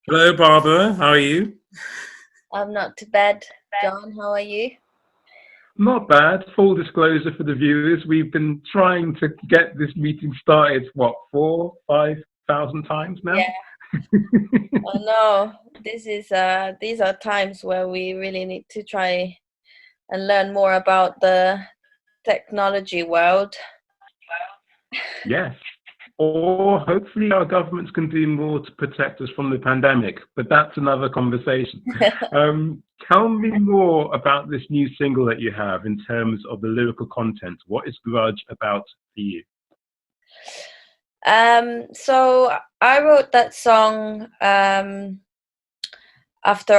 Hello, Barbara. How are you? I'm not too bad. John, how are you? Not bad. Full disclosure for the viewers, we've been trying to get this meeting started, what, 5,000 times now? Yeah. Oh no, these are times where we really need to try and learn more about the technology world. Yes. Or hopefully our governments can do more to protect us from the pandemic, but that's another conversation. Tell me more about this new single that you have in terms of the lyrical content. What is Grudge about for you? So I wrote that song after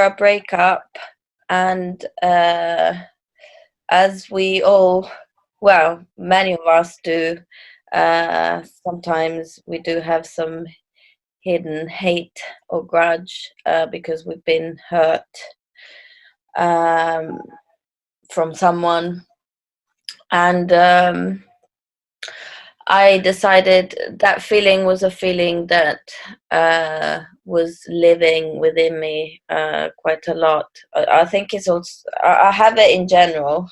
a breakup, and as we all, well, many of us do, sometimes we do have some hidden hate or grudge because we've been hurt um, from someone. And I decided that feeling was a feeling that was living within me quite a lot. I think it's also, I have it in general.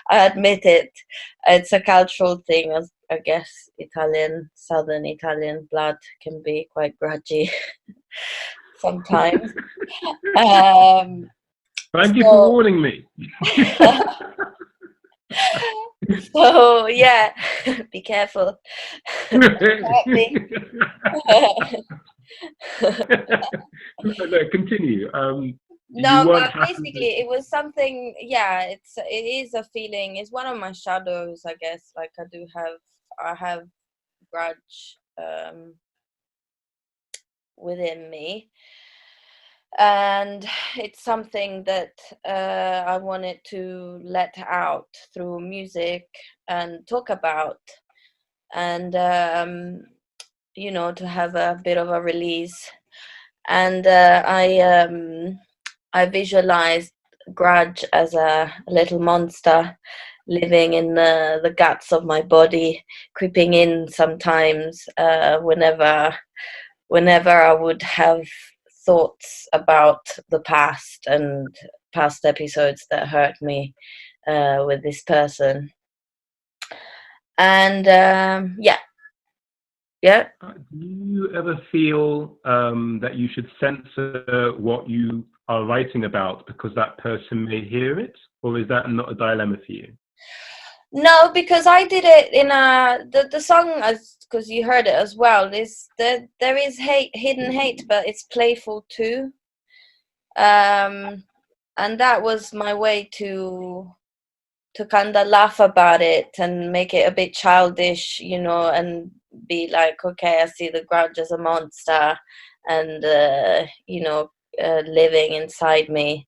I admit it. It's a cultural thing. I guess Southern Italian blood can be quite grudgy sometimes. Um, Thank you for so, warning me. so yeah, be careful. Hurt me. No, no, continue. You No, weren't but happy with. basically it was something, yeah, it is a feeling. It's one of my shadows, I guess. Like I have grudge within me. And it's something that I wanted to let out through music and talk about, and to have a bit of a release. And I visualized Grudge as a little monster living in the guts of my body, creeping in sometimes whenever I would have thoughts about the past and past episodes that hurt me with this person. And yeah, yeah. Do you ever feel that you should censor what you are writing about because that person may hear it, or is that not a dilemma for you? No, because I did it in the song, as because you heard it as well. There is hate, hidden hate, but it's playful too. Um, and that was my way to kind of laugh about it and make it a bit childish, and be like, okay, I see the grudge as a monster, and living inside me,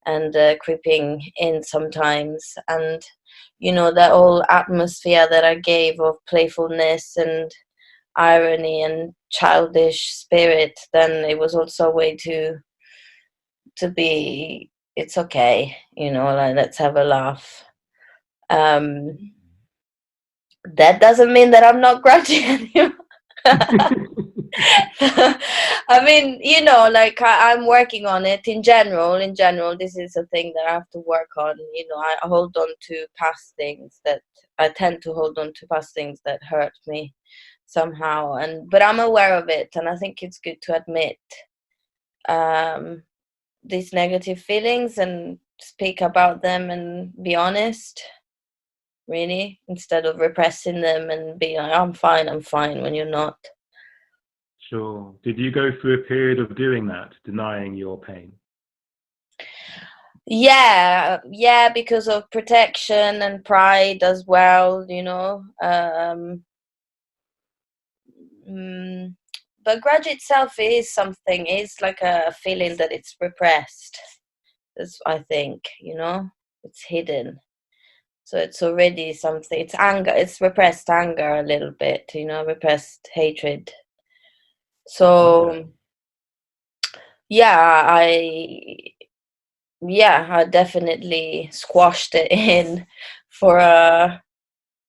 and creeping in sometimes, and that whole atmosphere that I gave of playfulness and irony and childish spirit. Then it was also a way to be. It's okay, like let's have a laugh. Um, that doesn't mean that I'm not grudging anymore. I mean, like I'm working on it in general. In general, this is a thing that I have to work on. I hold on to past things that I tend to hold on to past things that hurt me somehow, and but I'm aware of it, and I think it's good to admit um, these negative feelings and speak about them and be honest, really, instead of repressing them and being like, I'm fine, when you're not. Sure. Did you go through a period of doing that, denying your pain? Yeah, yeah, because of protection and pride as well, mm, but grudge itself is something, is like a feeling that it's repressed. That's, I think, it's hidden. So it's already something, it's anger, it's repressed anger a little bit, repressed hatred. Okay. So yeah, I definitely squashed it in for a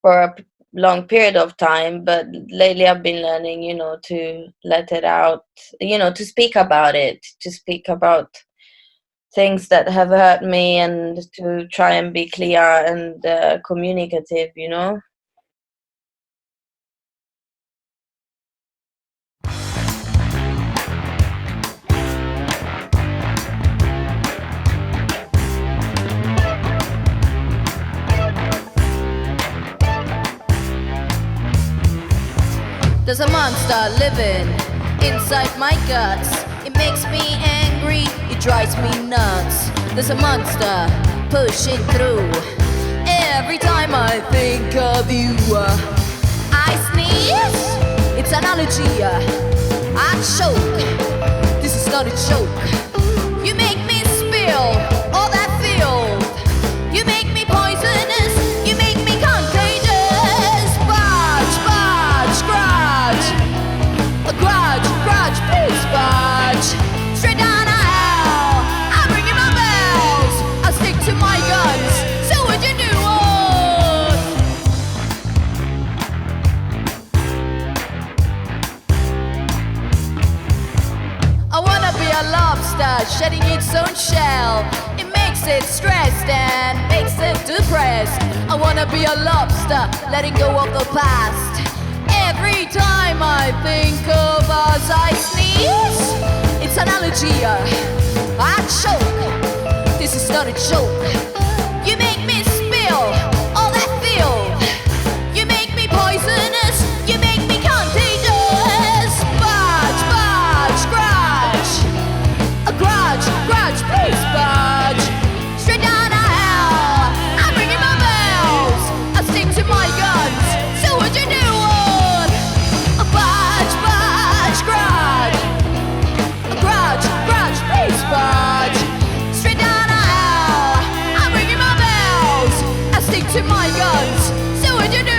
for a long period of time, but lately I've been learning, to let it out, to speak about it, to speak about things that have hurt me, and to try and be clear and communicative. There's a monster living inside my guts. It makes me angry, it drives me nuts. There's a monster pushing through. Every time I think of you, I sneeze. It's an allergy. I choke. This is not a joke. You make me spill all that filth. You make me poisonous. You make me contagious. Budge, budge, grudge. A grudge, grudge, please budge. Straight down to hell. I'm ringing my bells. I stick to my guns. So what you do? I wanna be a lobster shedding its own shell. It makes it stressed and makes it depressed. I wanna be a lobster letting go of the past. Every time I think of us, I sneeze. It's an allergy. I choke. This is not a joke. You make me spill all that filth. You make me poisonous. You make me contagious. Budge, budge, grudge. A grudge, grudge, please budge. Straight down to hell. I'm ringing my bells. I stick to my guns. So what you do? A budge, budge, grudge. A grudge, grudge, please budge. Straight down to hell. I'm ringing my bells. I stick to my guns. So what you do?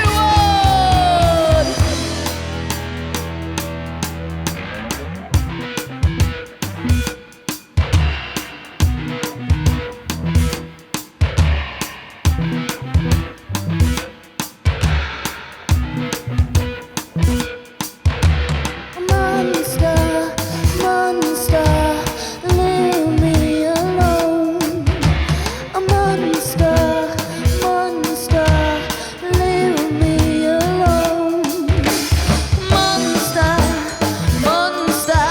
Monster, monster, leave me alone. A monster, monster, leave me alone. Monster, monster,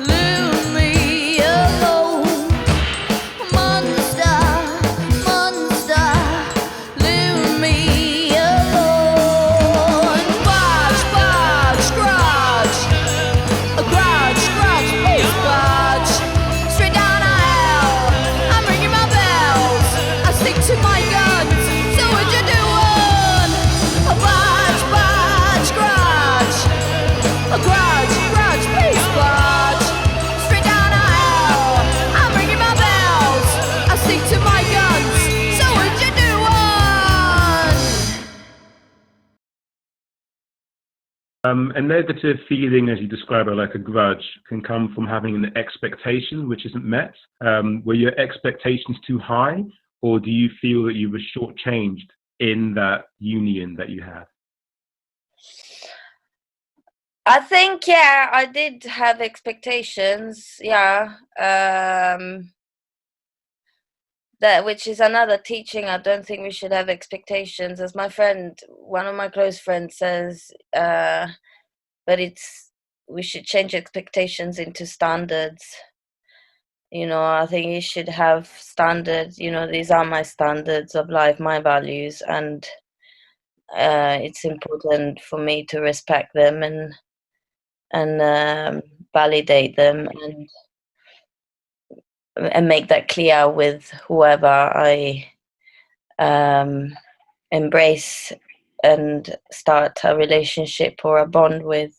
leave me alone. Monster, monster, leave me alone. Budge, budge, grudge. A grudge, grudge, please budge. Straight down to hell. I'm ringing my bells. I stick to my guns. So what you doing? A budge, budge, grudge. A grudge, grudge, please budge. Straight down to hell. I'm ringing my bells. I stick to my guns. So what you doing? A negative feeling, as you describe it, like a grudge, can come from having an expectation which isn't met. Were your expectations too high, or do you feel that you were shortchanged in that union that you had? I think, yeah, I did have expectations. Yeah. That, which is another teaching. I don't think we should have expectations. As my friend, one of my close friends says, but we should change expectations into standards. I think you should have standards. These are my standards of life, my values, and it's important for me to respect them and validate them and make that clear with whoever I embrace and start a relationship or a bond with.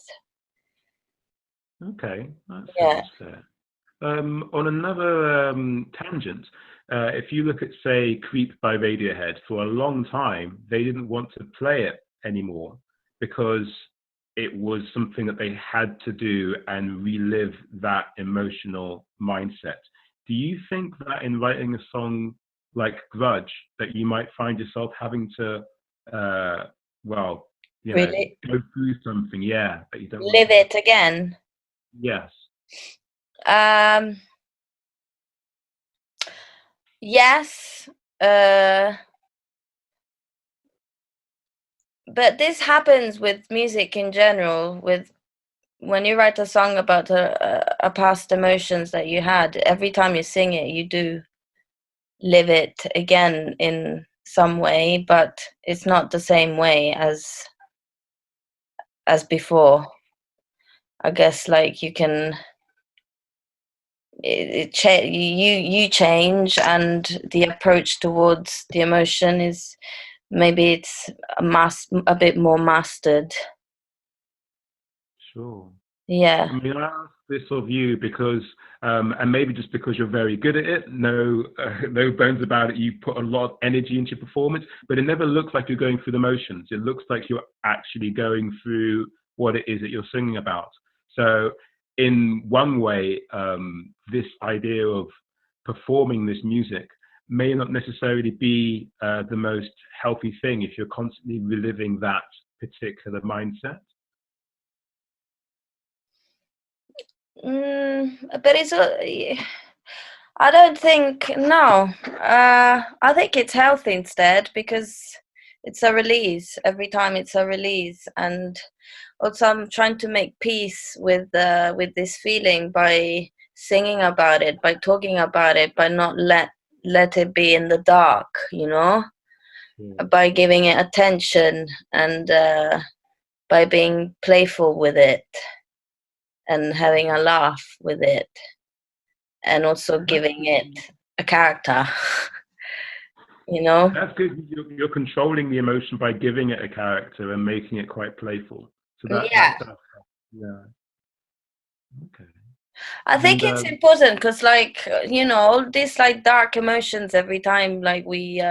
Okay, that Yeah. sounds fair. On another tangent, if you look at, say, Creep by Radiohead, for a long time, they didn't want to play it anymore because it was something that they had to do and relive that emotional mindset. Do you think that in writing a song like Grudge, that you might find yourself having to well, you know, Really? go through something, yeah, that you don't want Live to. it again. Yes. Yes. But this happens with music in general. With when you write a song about a past emotions that you had, every time you sing it, you do live it again in some way, but it's not the same way as before. I guess like you can you change, and the approach towards the emotion is maybe it's a bit more mastered. Sure. Yeah. I mean, I ask this of you because, and maybe just because you're very good at it, no bones about it. You put a lot of energy into your performance, but it never looks like you're going through the motions. It looks like you're actually going through what it is that you're singing about. So, in one way, this idea of performing this music may not necessarily be the most healthy thing if you're constantly reliving that particular mindset. But I don't think, no. I think it's healthy instead, because it's a release. Every time it's a release, and also I'm trying to make peace with this feeling by singing about it, by talking about it, by not let it be in the dark, by giving it attention, and by being playful with it, and having a laugh with it, and also giving it a character. That's good. You're controlling the emotion by giving it a character and making it quite playful. So Yeah. Yeah. Okay. I think it's important because, like, all these like dark emotions, every time like we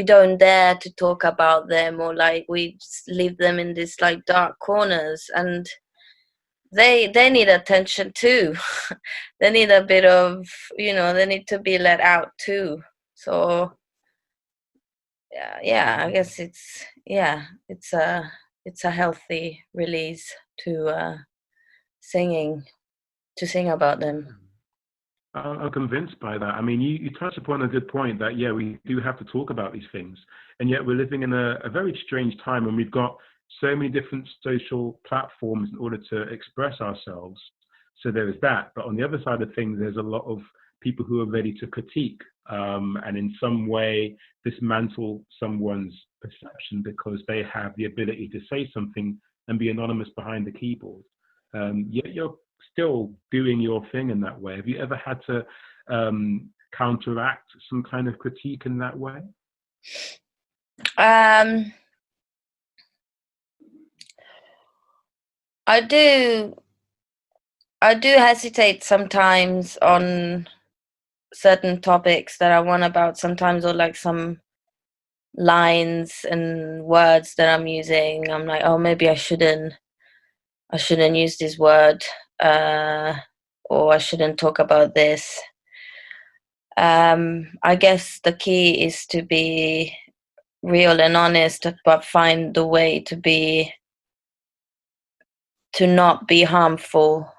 don't dare to talk about them, or like we just leave them in this like dark corners, and they need attention too. They need a bit of, they need to be let out too. So yeah, I guess it's a healthy release to sing about them. I'm convinced by that. I mean, you touch upon a good point that, yeah, we do have to talk about these things. And yet we're living in a very strange time, and we've got so many different social platforms in order to express ourselves. So there is that. But on the other side of things, there's a lot of people who are ready to critique and in some way dismantle someone's perception because they have the ability to say something and be anonymous behind the keyboard. Yet you're still doing your thing in that way. Have you ever had to counteract some kind of critique in that way? I do hesitate sometimes on certain topics that I want about sometimes, or like some lines and words that I'm using. I'm like, oh, maybe I shouldn't use this word, or I shouldn't talk about this. I guess the key is to be real and honest, but find the way to not be harmful,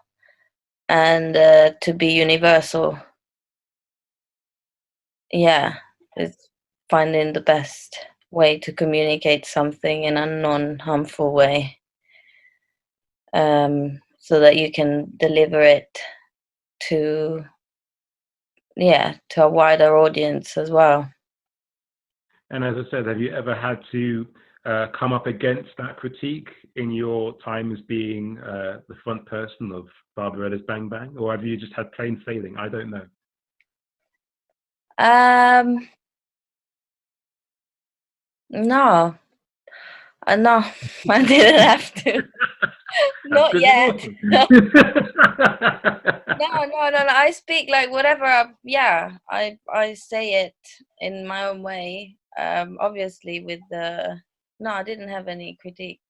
and to be universal. Yeah, it's finding the best way to communicate something in a non-harmful way, so that you can deliver it to a wider audience as well. And as I said, have you ever had to come up against that critique in your time as being the front person of Barbarella's Bang Bang, or have you just had plain sailing? I don't know. No, no, I didn't have to. Not yet. No. No. I speak like whatever. I say it in my own way. Obviously, with the no, I didn't have any critiques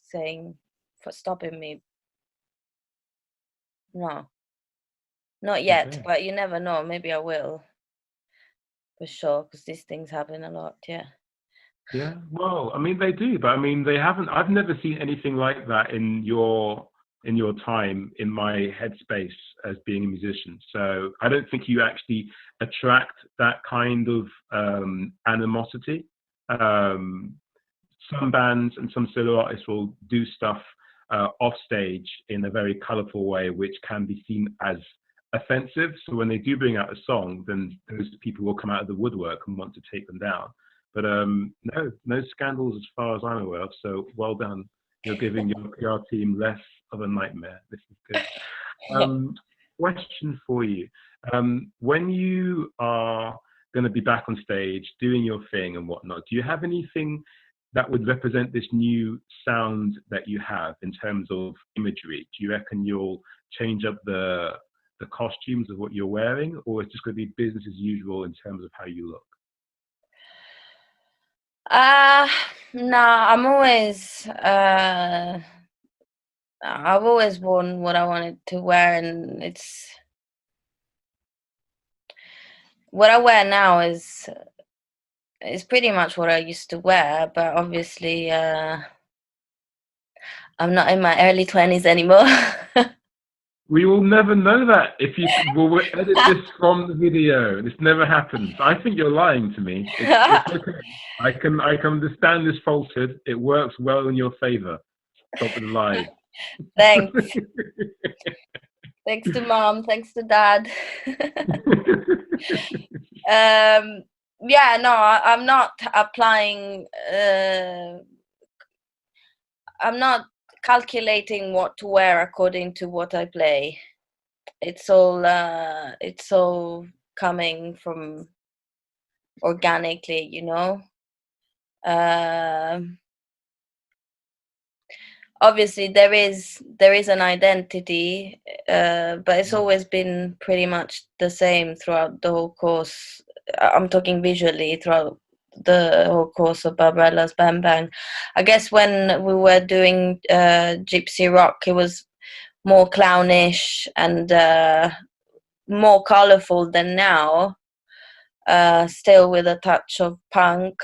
saying for stopping me. No, not yet. Okay. But you never know. Maybe I will, for sure, because these things happen a lot. Yeah. Yeah, well, I mean they do, but I mean they haven't. I've never seen anything like that in your time in my headspace as being a musician. So I don't think you actually attract that kind of animosity. Um, some bands and some solo artists will do stuff off stage in a very colourful way, which can be seen as offensive. So when they do bring out a song, then those people will come out of the woodwork and want to take them down. But no scandals as far as I'm aware of. So well done. You're giving your PR team less of a nightmare. This is good. Question for you. When you are going to be back on stage doing your thing and whatnot, do you have anything that would represent this new sound that you have in terms of imagery? Do you reckon you'll change up the costumes of what you're wearing, or it's just going to be business as usual in terms of how you look? No, I've always worn what I wanted to wear, and it's what I wear now is pretty much what I used to wear, but obviously I'm not in my early 20s anymore. We will never know that if you will edit this from the video. This never happens. I think you're lying to me. It's okay. I can understand this falsehood. It works well in your favor. Stop the lies. Thanks. Thanks to mom. Thanks to dad. Yeah, no, I'm not applying. I'm not calculating what to wear according to what I play. It's all coming from organically, you know. Obviously there is an identity, but it's always been pretty much the same throughout the whole course. I'm talking visually throughout the whole course of Barbarella's Bang Bang. I guess when we were doing gypsy rock, it was more clownish and more colorful than now, still with a touch of punk.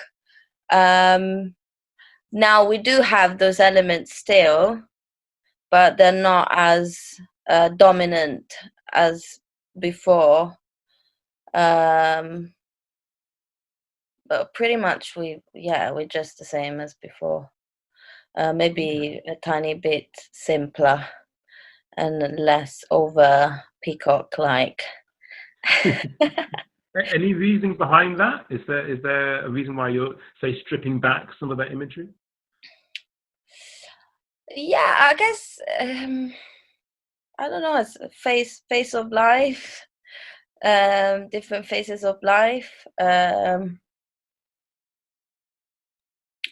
Now we do have those elements still, but they're not as dominant as before. But pretty much we're just the same as before. Maybe a tiny bit simpler and less over peacock-like. Any reason behind that? Is there a reason why you're, say, stripping back some of that imagery? Yeah, I guess I don't know. It's a face of life, different phases of life.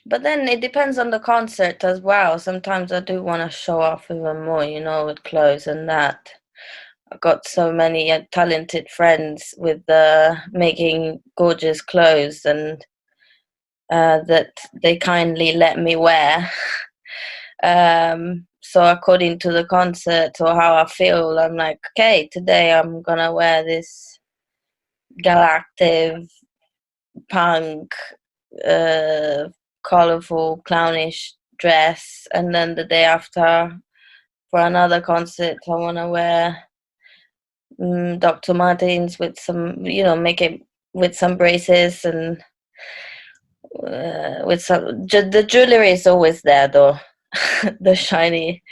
But then it depends on the concert as well. Sometimes I do want to show off even more, you know, with clothes and that. I've got so many talented friends with making gorgeous clothes, and that they kindly let me wear. So according to the concert or how I feel, I'm like, okay, today I'm gonna wear this galactic punk, colorful, clownish dress, and then the day after, for another concert, I want to wear Dr. Martens with some, you know, make it with some braces and with some. The jewelry is always there, though. The shiny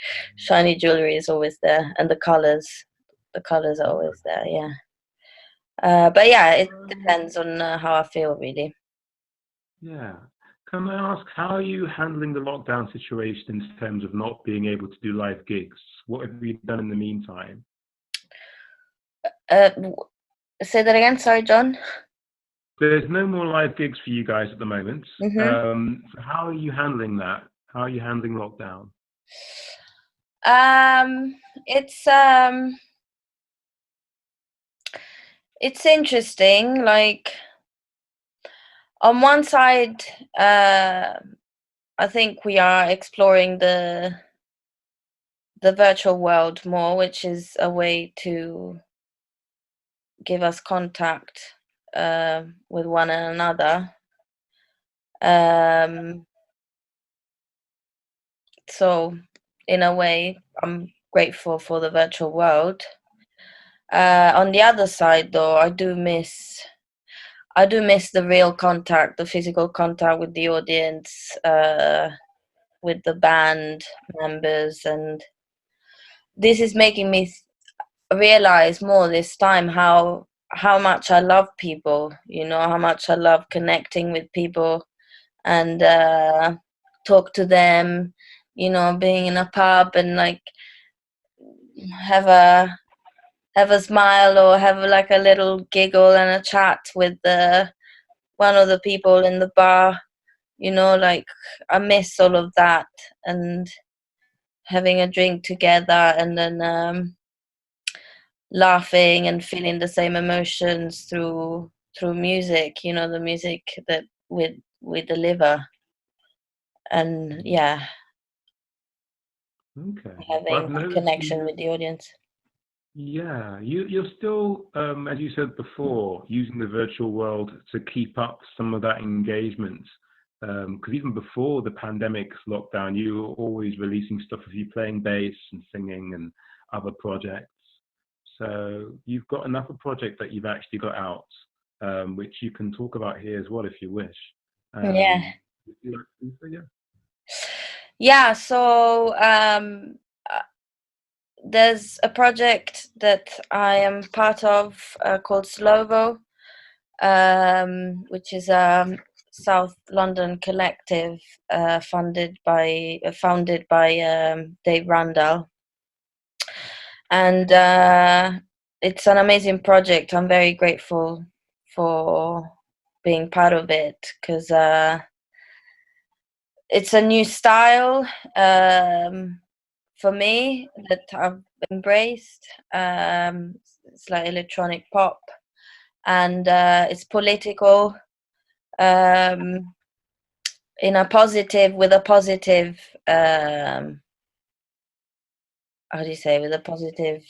jewelry is always there, and the colors are always there. Yeah. But yeah, it depends on how I feel, really. Yeah. Can I ask, how are you handling the lockdown situation in terms of not being able to do live gigs? What have you done in the meantime? Say that again, sorry, John. There's no more live gigs for you guys at the moment. Mm-hmm. So how are you handling that? How are you handling lockdown? It's interesting. Like, on one side, I think we are exploring the virtual world more, which is a way to give us contact with one another. So in a way, I'm grateful for the virtual world. On the other side, though, I do miss the real contact, the physical contact with the audience, with the band members, and this is making me realize more this time how much I love people, how much I love connecting with people and talk to them, being in a pub and like have a smile or have like a little giggle and a chat with one of the people in the bar, like I miss all of that, and having a drink together and then laughing and feeling the same emotions through music, the music that we deliver, and Okay. Well, I've having a noticed connection with the audience. yeah, you're still, as you said before, using the virtual world to keep up some of that engagement. Because even before the pandemic lockdown, you were always releasing stuff of you playing bass and singing and other projects. So you've got another project that you've actually got out, which you can talk about here as well if you wish. Yeah. Would you like to do so? Yeah. Yeah, so there's a project that I am part of called Slovo, which is a South London collective founded by Dave Randall, and it's an amazing project. I'm very grateful for being part of it because it's a new style for me that I've embraced. It's like electronic pop, and it's political in a positive, with a positive, how do you say, with a positive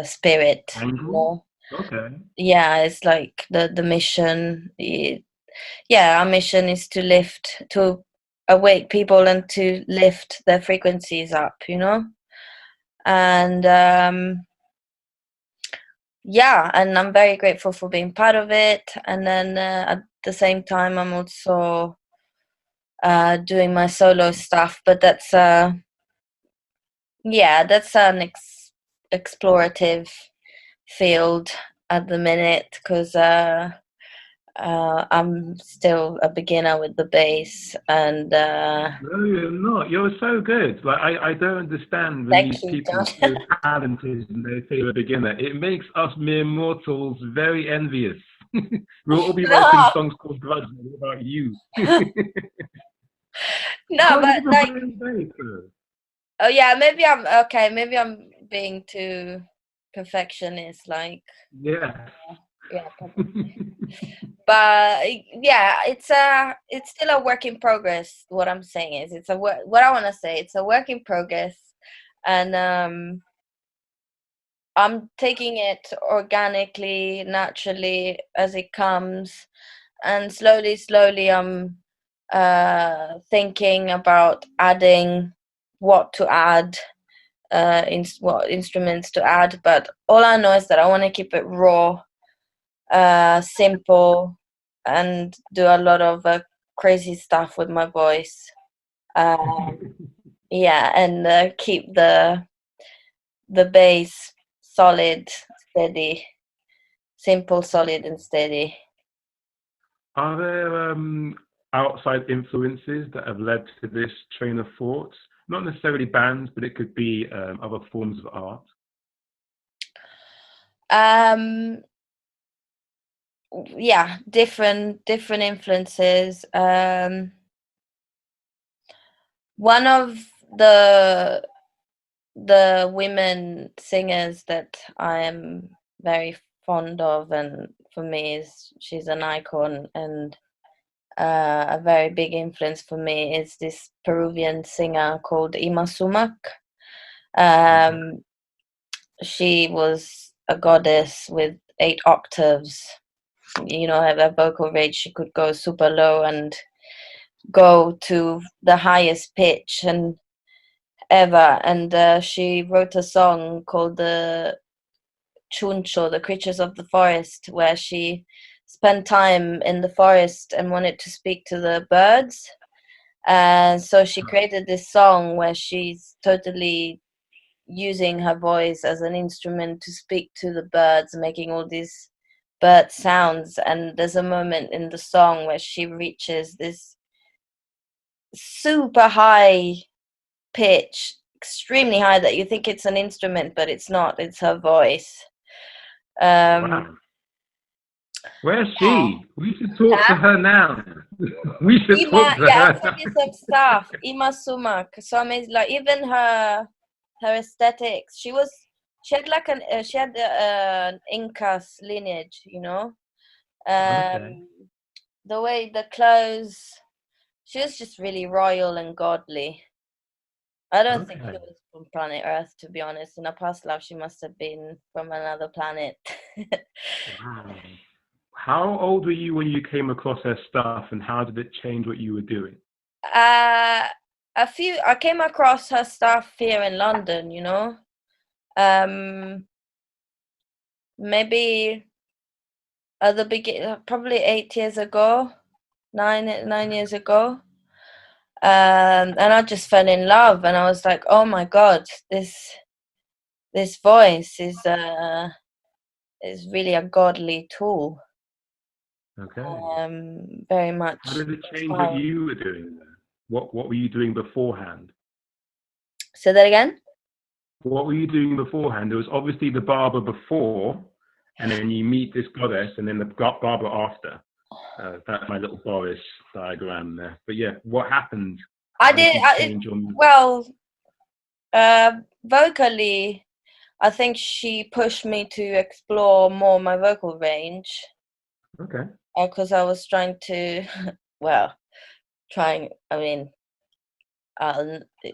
spirit. Angle? Okay. Yeah, it's like the mission. Our mission is to awake people and to lift their frequencies up, and and I'm very grateful for being part of it. And then at the same time, I'm also doing my solo stuff, but that's an explorative field at the minute because I'm still a beginner with the bass, and no, you're not. You're so good. Like I don't understand when thank these you, people John. are so talented and they say they're a beginner. It makes us mere mortals very envious. We'll all be writing songs called Grudge. What about you? No, How long but have you been like, playing bass, though? oh yeah, maybe I'm okay. Maybe I'm being too perfectionist. Like, Yeah. yeah, but yeah, it's still a work in progress. What I'm saying is, what I want to say. It's a work in progress, and I'm taking it organically, naturally as it comes, and slowly, I'm thinking about adding what to add, what instruments to add. But all I know is that I want to keep it raw, simple, and do a lot of crazy stuff with my voice. And keep the bass solid, steady, simple, solid, and steady. Are there outside influences that have led to this train of thought? Not necessarily bands, but it could be other forms of art. Different influences. One of the women singers that I am very fond of, and for me she's an icon and a very big influence for me, is this Peruvian singer called Ima Sumac. She was a goddess with 8 octaves. Her vocal range, she could go super low and go to the highest pitch and ever. And she wrote a song called the Chuncho, the creatures of the forest, where she spent time in the forest and wanted to speak to the birds. And so she created this song where she's totally using her voice as an instrument to speak to the birds, making all these bird sounds. And there's a moment in the song where she reaches this super high pitch, extremely high, that you think it's an instrument, but it's not. It's her voice. Wow. Where's she? We should talk to her now. We should talk to I'll her. send you some stuff. Ima Sumak. So amazing. Like even her aesthetics. She had like an Incas lineage, you know. Okay. The way the clothes. She was just really royal and godly. I don't think she was from planet Earth, to be honest. In a past life, she must have been from another planet. Wow. How old were you when you came across her stuff, and how did it change what you were doing? I came across her stuff here in London, you know. Maybe at the beginning, probably 8 years ago, nine years ago. And I just fell in love, and I was like, oh my God, this voice is really a godly tool. Okay. Very much. How did it change what you were doing there? What were you doing beforehand? Say that again? What were you doing beforehand? There was obviously the barber before, and then you meet this goddess, and then the barber after. That's my little Boris diagram there. But yeah, what happened? Vocally, I think she pushed me to explore more my vocal range. Okay. Because I was trying to,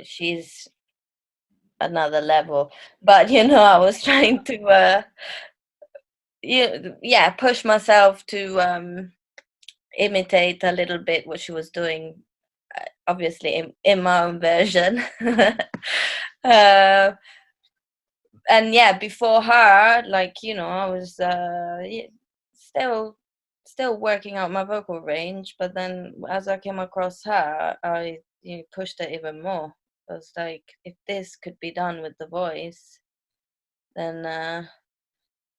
she's another level, but you know, I was trying to, push myself to imitate a little bit what she was doing, obviously in my own version. And yeah, before her, like, you know, I was still working out my vocal range, but then as I came across her, I pushed it even more. I was like, if this could be done with the voice, then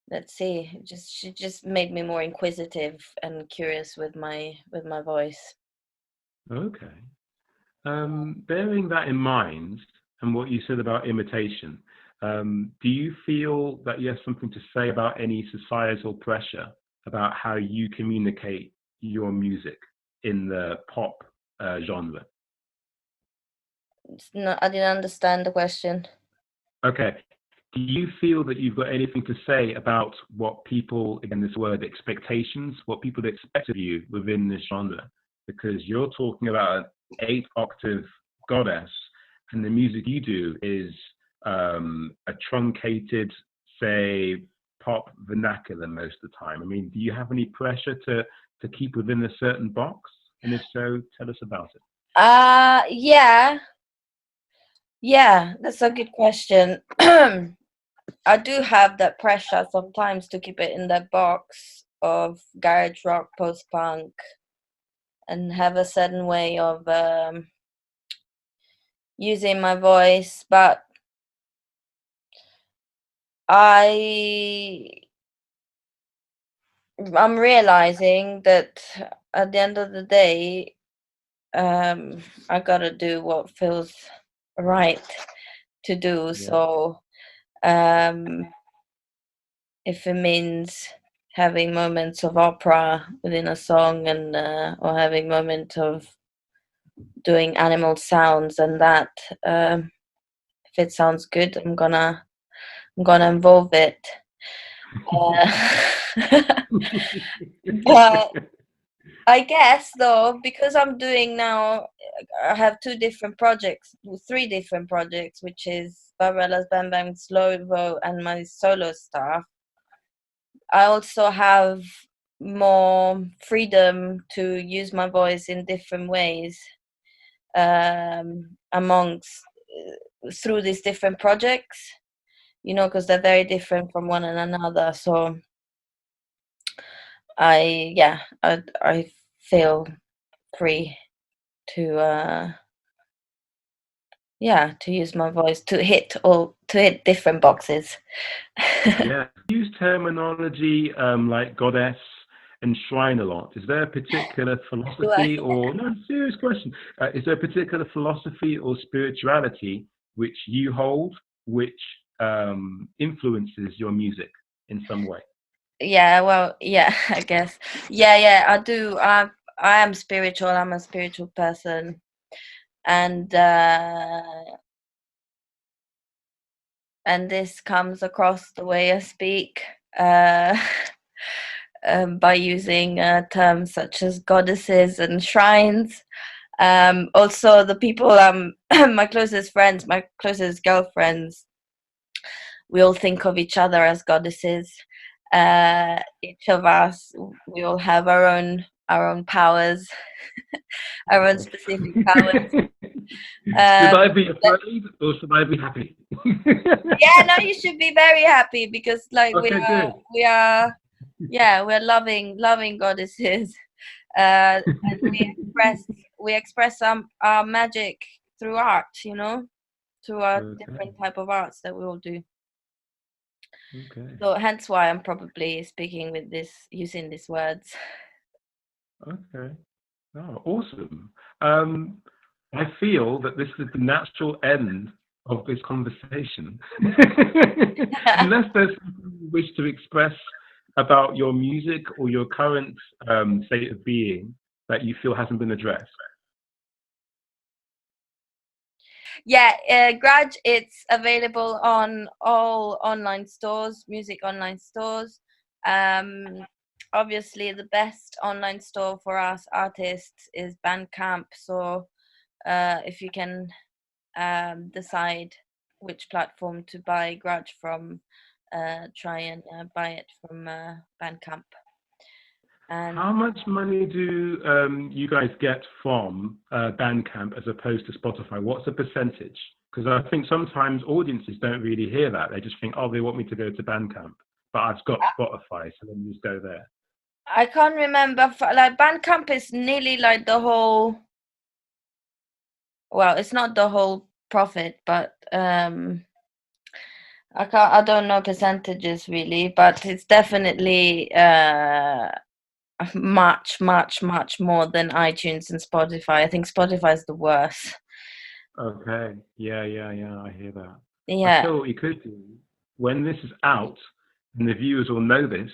let's see. She just made me more inquisitive and curious with my voice. Okay. Bearing that in mind, and what you said about imitation, do you feel that you have something to say about any societal pressure about how you communicate your music in the pop genre? No, I didn't understand the question. Okay. Do you feel that you've got anything to say about what people, again, this word expectations, what people expect of you within this genre? Because you're talking about an 8-octave goddess, and the music you do is a truncated, say, pop vernacular most of the time. I mean, do you have any pressure to keep within a certain box? And if so, tell us about it. Yeah, that's a good question. I do have that pressure sometimes to keep it in that box of garage rock, post-punk, and have a certain way of using my voice, but I'm realizing that at the end of the day, I gotta do what feels right to do. Yeah. So if it means having moments of opera within a song, and or having moments of doing animal sounds, and that if it sounds good, I'm gonna involve it. But I guess, though, because I'm doing now, I have three different projects, which is Barbarella's Slovo, and my solo stuff. I also have more freedom to use my voice in different ways amongst through these different projects, you know, because they're very different from one another. So I feel free to to use my voice to hit different boxes. Yeah, use terminology like goddess and shrine a lot. Is there a particular philosophy or no, serious question? Is there a particular philosophy or spirituality which you hold, which influences your music in some way? Yeah, well, yeah, I guess. Yeah, I do. I am spiritual. I'm a spiritual person, and this comes across the way I speak. By using terms such as goddesses and shrines. Also, the people, my closest friends, my closest girlfriends, we all think of each other as goddesses. Each of us, we all have our own powers, our own specific powers. Should I be afraid or should I be happy? Yeah, no, you should be very happy because, like, Okay, we're loving goddesses, and we express our magic through art, you know, through our different type of arts that we all do. Okay. So hence why I'm probably speaking using these words. Okay. Oh, awesome. I feel that this is the natural end of this conversation. Unless there's something you wish to express about your music or your current state of being that you feel hasn't been addressed. Yeah, Grudge, it's available on all online stores, music online stores. Obviously, the best online store for us artists is Bandcamp. So if you can decide which platform to buy Grudge from, try and buy it from Bandcamp. And how much money do you guys get from Bandcamp as opposed to Spotify? What's the percentage? Because I think sometimes audiences don't really hear that. They just think, oh, they want me to go to Bandcamp, but I've got Spotify, so then you just go there. I can't remember. Like, Bandcamp is nearly like the whole. Well, it's not the whole profit, but I don't know percentages really, but it's definitely much more than iTunes and Spotify. I think Spotify is the worst. Okay. Yeah. I hear that. Yeah. I tell you what you could do. When this is out, and the viewers will know this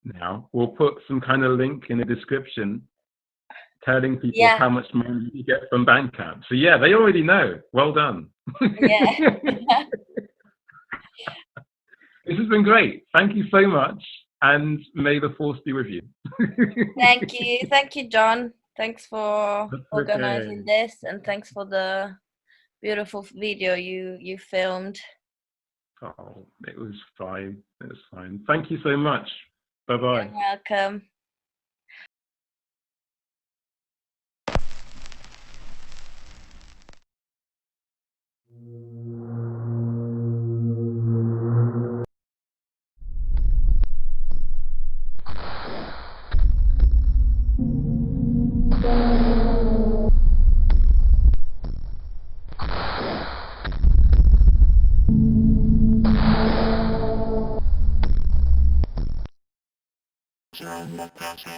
now, we'll put some kind of link in the description telling people how much money you get from Bandcamp. So yeah, they already know. Well done. Yeah. This has been great. Thank you so much, and may the force be with you. Thank you, John. Thanks for organizing this, and thanks for the beautiful video you filmed. Oh, it was fine. Thank you so much. Bye-bye. You're welcome. John McCarthy.